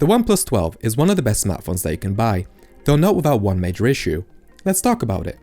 The OnePlus 12 is one of the best smartphones that you can buy, though not without one major issue. Let's talk about it.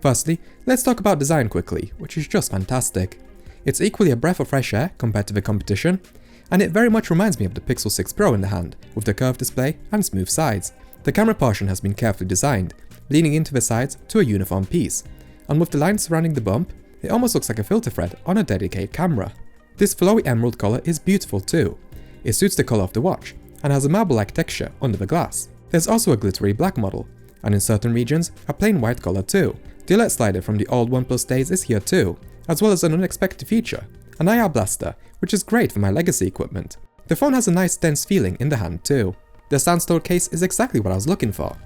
Firstly, let's talk about design quickly, which is just fantastic. It's equally a breath of fresh air compared to the competition, and it very much reminds me of the Pixel 6 Pro in the hand, with the curved display and smooth sides. The camera portion has been carefully designed, leaning into the sides to a uniform piece, and with the lines surrounding the bump, it almost looks like a filter thread on a dedicated camera. This flowy emerald colour is beautiful too. It suits the colour of the watch, and has a marble-like texture under the glass. There's also a glittery black model, and in certain regions, a plain white colour too. The alert slider from the old OnePlus days is here too, as well as an unexpected feature, an IR blaster, which is great for my legacy equipment. The phone has a nice dense feeling in the hand too. The sandstone case is exactly what I was looking for.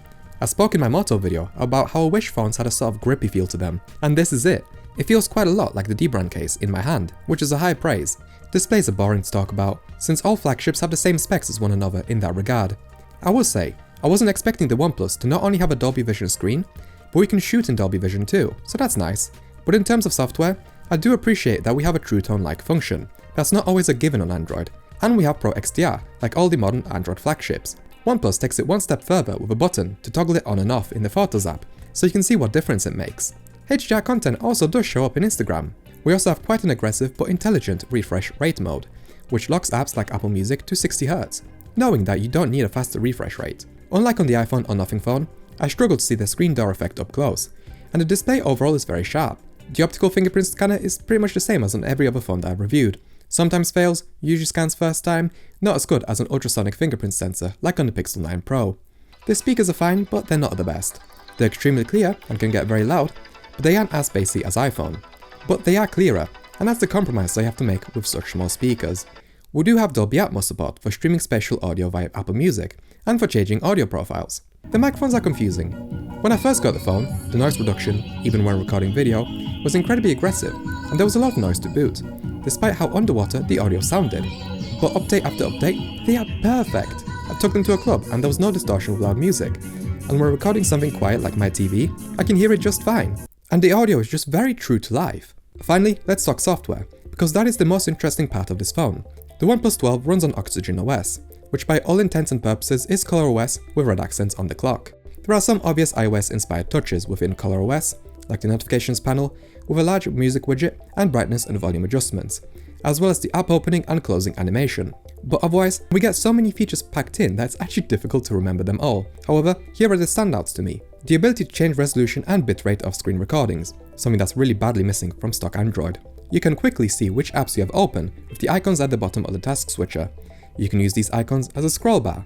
I spoke in my Moto video about how I wish phones had a sort of grippy feel to them, and this is it. It feels quite a lot like the D-brand case in my hand, which is a high praise. Displays are boring to talk about, since all flagships have the same specs as one another in that regard. I will say, I wasn't expecting the OnePlus to not only have a Dolby Vision screen, but we can shoot in Dolby Vision too, so that's nice. But in terms of software, I do appreciate that we have a True Tone-like function. That's not always a given on Android, and we have Pro XDR, like all the modern Android flagships. OnePlus takes it one step further with a button to toggle it on and off in the Photos app, so you can see what difference it makes. HDR content also does show up in Instagram. We also have quite an aggressive but intelligent refresh rate mode, which locks apps like Apple Music to 60Hz, knowing that you don't need a faster refresh rate. Unlike on the iPhone or Nothing phone, I struggle to see the screen door effect up close, and the display overall is very sharp. The optical fingerprint scanner is pretty much the same as on every other phone that I've reviewed. Sometimes fails, usually scans first time, not as good as an ultrasonic fingerprint sensor like on the Pixel 9 Pro. The speakers are fine, but they're not the best. They're extremely clear and can get very loud, but they aren't as bassy as iPhone. But they are clearer, and that's the compromise they have to make with such small speakers. We do have Dolby Atmos support for streaming spatial audio via Apple Music, and for changing audio profiles. The microphones are confusing. When I first got the phone, the noise reduction, even when recording video, was incredibly aggressive, and there was a lot of noise to boot, despite how underwater the audio sounded. But update after update, they are perfect. I took them to a club and there was no distortion with loud music, and when recording something quiet like my TV, I can hear it just fine. And the audio is just very true to life. Finally, let's talk software, because that is the most interesting part of this phone. The OnePlus 12 runs on Oxygen OS, which by all intents and purposes is ColorOS with red accents on the clock. There are some obvious iOS-inspired touches within ColorOS, like the notifications panel, with a large music widget and brightness and volume adjustments, as well as the app opening and closing animation. But otherwise, we get so many features packed in that it's actually difficult to remember them all. However, here are the standouts to me. The ability to change resolution and bitrate of screen recordings, something that's really badly missing from stock Android. You can quickly see which apps you have open with the icons at the bottom of the task switcher. You can use these icons as a scroll bar.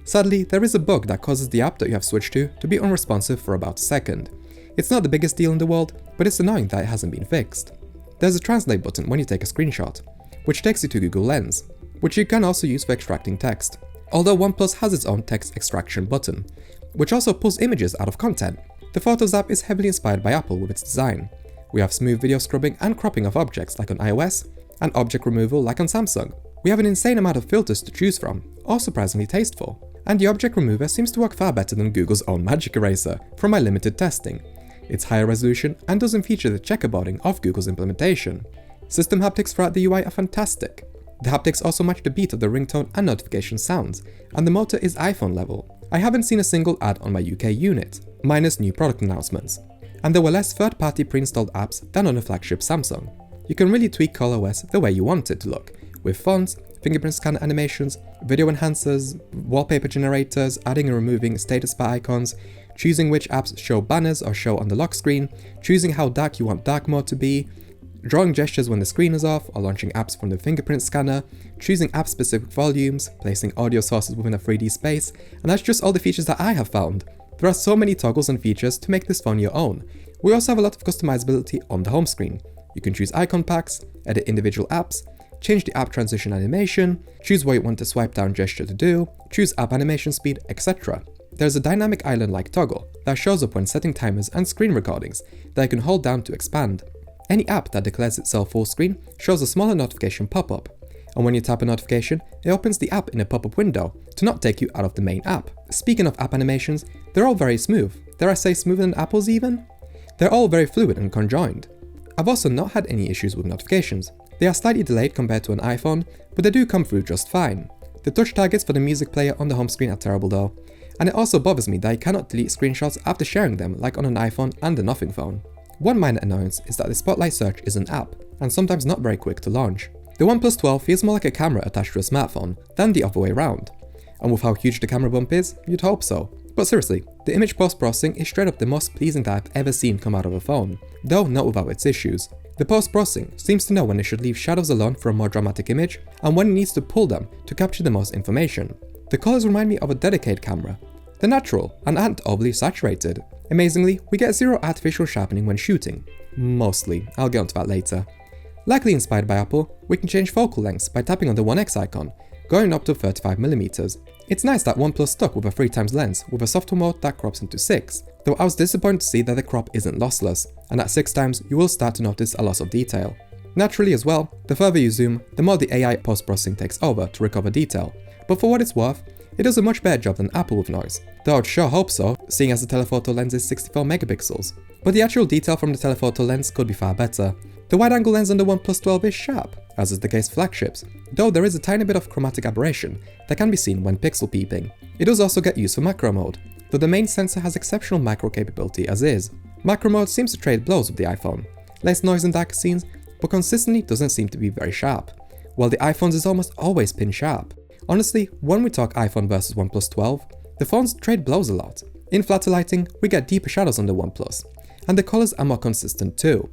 Sadly, there is a bug that causes the app that you have switched to be unresponsive for about a second. It's not the biggest deal in the world, but it's annoying that it hasn't been fixed. There's a translate button when you take a screenshot, which takes you to Google Lens, which you can also use for extracting text. Although OnePlus has its own text extraction button, which also pulls images out of content. The Photos app is heavily inspired by Apple with its design. We have smooth video scrubbing and cropping of objects like on iOS, and object removal like on Samsung. We have an insane amount of filters to choose from, all surprisingly tasteful. And the object remover seems to work far better than Google's own Magic Eraser from my limited testing. It's higher resolution and doesn't feature the checkerboarding of Google's implementation. System haptics throughout the UI are fantastic. The haptics also match the beat of the ringtone and notification sounds, and the motor is iPhone level. I haven't seen a single ad on my UK unit, minus new product announcements. And there were less third-party pre-installed apps than on the flagship Samsung. You can really tweak ColorOS the way you want it to look, with fonts, fingerprint scanner animations, video enhancers, wallpaper generators, adding and removing status bar icons, choosing which apps show banners or show on the lock screen, choosing how dark you want dark mode to be, drawing gestures when the screen is off or launching apps from the fingerprint scanner, choosing app-specific volumes, placing audio sources within a 3D space, and that's just all the features that I have found. There are so many toggles and features to make this phone your own. We also have a lot of customizability on the home screen. You can choose icon packs, edit individual apps, change the app transition animation, choose what you want the swipe down gesture to do, choose app animation speed, etc. There's a dynamic island-like toggle that shows up when setting timers and screen recordings that you can hold down to expand. Any app that declares itself full screen shows a smaller notification pop-up, and when you tap a notification, it opens the app in a pop-up window to not take you out of the main app. Speaking of app animations, they're all very smooth. Dare I say smoother than Apple's even? They're all very fluid and conjoined. I've also not had any issues with notifications. They are slightly delayed compared to an iPhone, but they do come through just fine. The touch targets for the music player on the home screen are terrible though, and it also bothers me that you cannot delete screenshots after sharing them like on an iPhone and a Nothing phone. One minor annoyance is that the Spotlight search is an app, and sometimes not very quick to launch. The OnePlus 12 feels more like a camera attached to a smartphone than the other way around. And with how huge the camera bump is, you'd hope so. But seriously, the image post-processing is straight up the most pleasing that I've ever seen come out of a phone, though not without its issues. The post-processing seems to know when it should leave shadows alone for a more dramatic image, and when it needs to pull them to capture the most information. The colours remind me of a dedicated camera. They're natural and aren't overly saturated. Amazingly, we get zero artificial sharpening when shooting. Mostly, I'll get onto that later. Likely inspired by Apple, we can change focal lengths by tapping on the 1x icon, going up to 35mm. It's nice that OnePlus stuck with a 3x lens with a software mode that crops into 6, though I was disappointed to see that the crop isn't lossless, and at 6x you will start to notice a loss of detail. Naturally as well, the further you zoom, the more the AI post-processing takes over to recover detail, but for what it's worth, it does a much better job than Apple with noise, though I'd sure hope so, seeing as the telephoto lens is 64 megapixels. But the actual detail from the telephoto lens could be far better. The wide-angle lens on the OnePlus 12 is sharp, as is the case for flagships, though there is a tiny bit of chromatic aberration that can be seen when pixel peeping. It does also get used for macro mode, though the main sensor has exceptional macro capability as is. Macro mode seems to trade blows with the iPhone, less noise in darker scenes, but consistently doesn't seem to be very sharp, while the iPhone's is almost always pin sharp. Honestly, when we talk iPhone versus OnePlus 12, the phones trade blows a lot. In flatter lighting, we get deeper shadows on the OnePlus, and the colours are more consistent too.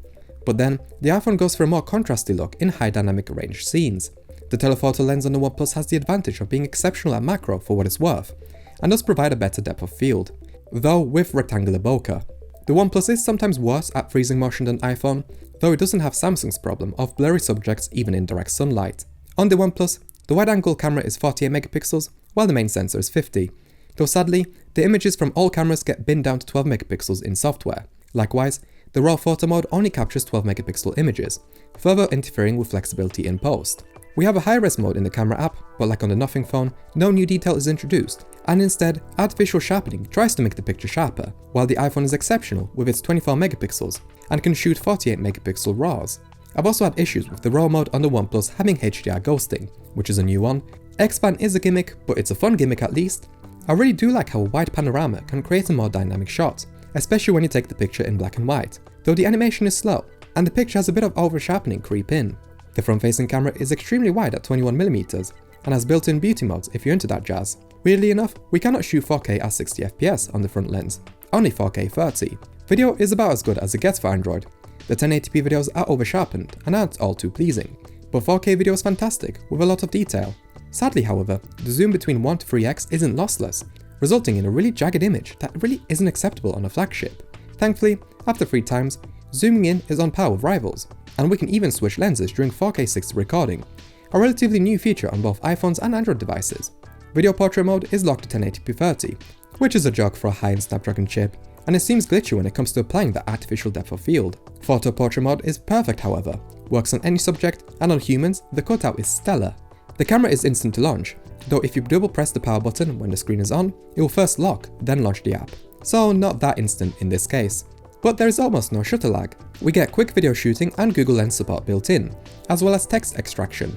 But then, the iPhone goes for a more contrasty look in high dynamic range scenes. The telephoto lens on the OnePlus has the advantage of being exceptional at macro for what it's worth, and does provide a better depth of field, though with rectangular bokeh. The OnePlus is sometimes worse at freezing motion than iPhone, though it doesn't have Samsung's problem of blurry subjects even in direct sunlight. On the OnePlus, the wide-angle camera is 48 megapixels, while the main sensor is 50, though sadly, the images from all cameras get binned down to 12 megapixels in software. Likewise, the RAW photo mode only captures 12 megapixel images, further interfering with flexibility in post. We have a high-res mode in the camera app, but like on the Nothing phone, no new detail is introduced, and instead, artificial sharpening tries to make the picture sharper, while the iPhone is exceptional with its 24 megapixels, and can shoot 48 megapixel RAWs. I've also had issues with the RAW mode on the OnePlus having HDR ghosting, which is a new one. X-Pan is a gimmick, but it's a fun gimmick at least. I really do like how a wide panorama can create a more dynamic shot, especially when you take the picture in black and white, though the animation is slow, and the picture has a bit of over-sharpening creep in. The front-facing camera is extremely wide at 21mm, and has built-in beauty modes if you're into that jazz. Weirdly enough, we cannot shoot 4K at 60fps on the front lens, only 4K 30. Video is about as good as it gets for Android. The 1080p videos are over-sharpened and aren't all too pleasing, but 4K video is fantastic with a lot of detail. Sadly however, the zoom between 1 to 3x isn't lossless, resulting in a really jagged image that really isn't acceptable on a flagship. Thankfully, after 3 times, zooming in is on par with rivals, and we can even switch lenses during 4K 60 recording, a relatively new feature on both iPhones and Android devices. Video portrait mode is locked to 1080p 30, which is a joke for a high-end Snapdragon chip, and it seems glitchy when it comes to applying that artificial depth of field. Photo portrait mode is perfect however, works on any subject, and on humans, the cutout is stellar. The camera is instant to launch, though if you double press the power button when the screen is on, it will first lock, then launch the app. So not that instant in this case. But there is almost no shutter lag. We get quick video shooting and Google Lens support built in, as well as text extraction.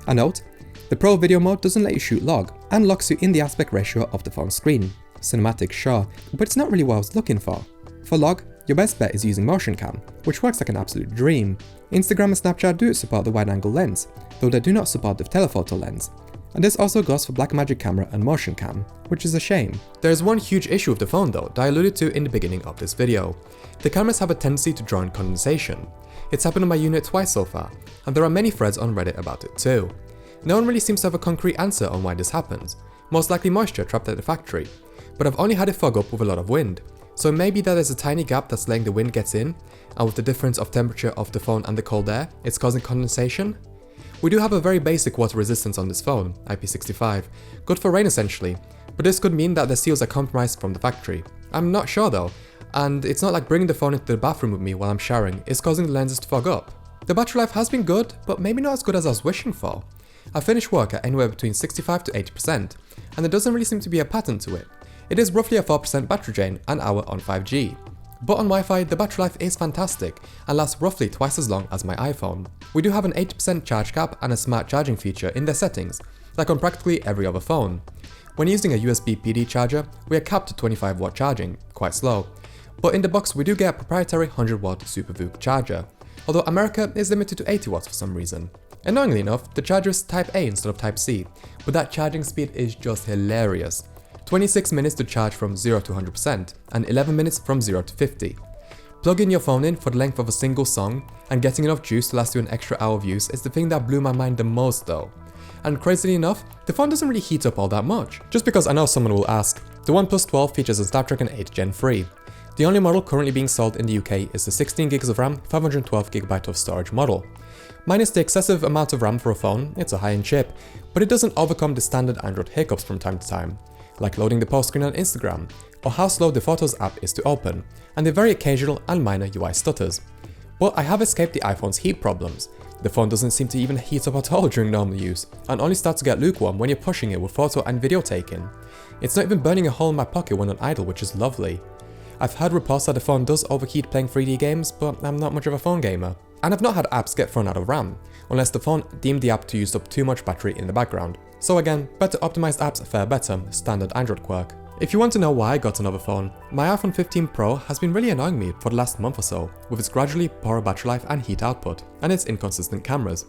A note, the Pro video mode doesn't let you shoot log, and locks you in the aspect ratio of the phone screen. Cinematic, sure, but it's not really what I was looking for. For log, your best bet is using motion cam, which works like an absolute dream. Instagram and Snapchat do support the wide-angle lens, though they do not support the telephoto lens. And this also goes for Blackmagic camera and motion cam, which is a shame. There is one huge issue with the phone though that I alluded to in the beginning of this video. The cameras have a tendency to draw in condensation. It's happened on my unit twice so far, and there are many threads on Reddit about it too. No one really seems to have a concrete answer on why this happens, most likely moisture trapped at the factory, but I've only had it fog up with a lot of wind. So maybe that there's a tiny gap that's letting the wind gets in, and with the difference of temperature of the phone and the cold air, it's causing condensation? We do have a very basic water resistance on this phone, IP65, good for rain essentially, but this could mean that the seals are compromised from the factory. I'm not sure though, and it's not like bringing the phone into the bathroom with me while I'm showering is causing the lenses to fog up. The battery life has been good, but maybe not as good as I was wishing for. I finished work at anywhere between 65 to 80%, and there doesn't really seem to be a pattern to it. It is roughly a 4% battery drain an hour on 5G. But on Wi-Fi, the battery life is fantastic and lasts roughly twice as long as my iPhone. We do have an 80% charge cap and a smart charging feature in their settings, like on practically every other phone. When using a USB PD charger, we are capped at 25W charging, quite slow. But in the box we do get a proprietary 100W SuperVOOC charger, although America is limited to 80W for some reason. Annoyingly enough, the charger is Type A instead of Type C, but that charging speed is just hilarious. 26 minutes to charge from 0 to 100% and 11 minutes from 0 to 50. Plugging your phone in for the length of a single song and getting enough juice to last you an extra hour of use is the thing that blew my mind the most though. And crazily enough, the phone doesn't really heat up all that much. Just because I know someone will ask, the OnePlus 12 features a Snapdragon 8 Gen 3. The only model currently being sold in the UK is the 16GB of RAM, 512GB of storage model. Minus the excessive amount of RAM for a phone, it's a high-end chip, but it doesn't overcome the standard Android hiccups from time to time, like loading the post screen on Instagram, or how slow the Photos app is to open, and the very occasional and minor UI stutters. But I have escaped the iPhone's heat problems. The phone doesn't seem to even heat up at all during normal use, and only starts to get lukewarm when you're pushing it with photo and video taking. It's not even burning a hole in my pocket when on idle, which is lovely. I've heard reports that the phone does overheat playing 3D games, but I'm not much of a phone gamer. And I've not had apps get thrown out of RAM, unless the phone deemed the app to use up too much battery in the background. So again, better optimized apps fare better, standard Android quirk. If you want to know why I got another phone, my iPhone 15 Pro has been really annoying me for the last month or so, with its gradually poorer battery life and heat output, and its inconsistent cameras.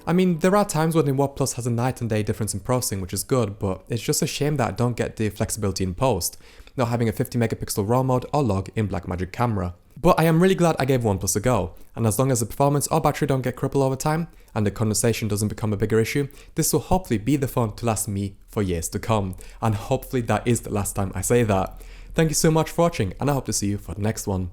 I mean, there are times when the OnePlus has a night and day difference in processing, which is good, but it's just a shame that I don't get the flexibility in post, not having a 50MP RAW mode or log in Blackmagic camera. But I am really glad I gave OnePlus a go, and as long as the performance or battery don't get crippled over time, and the condensation doesn't become a bigger issue, this will hopefully be the phone to last me for years to come, and hopefully that is the last time I say that. Thank you so much for watching, and I hope to see you for the next one.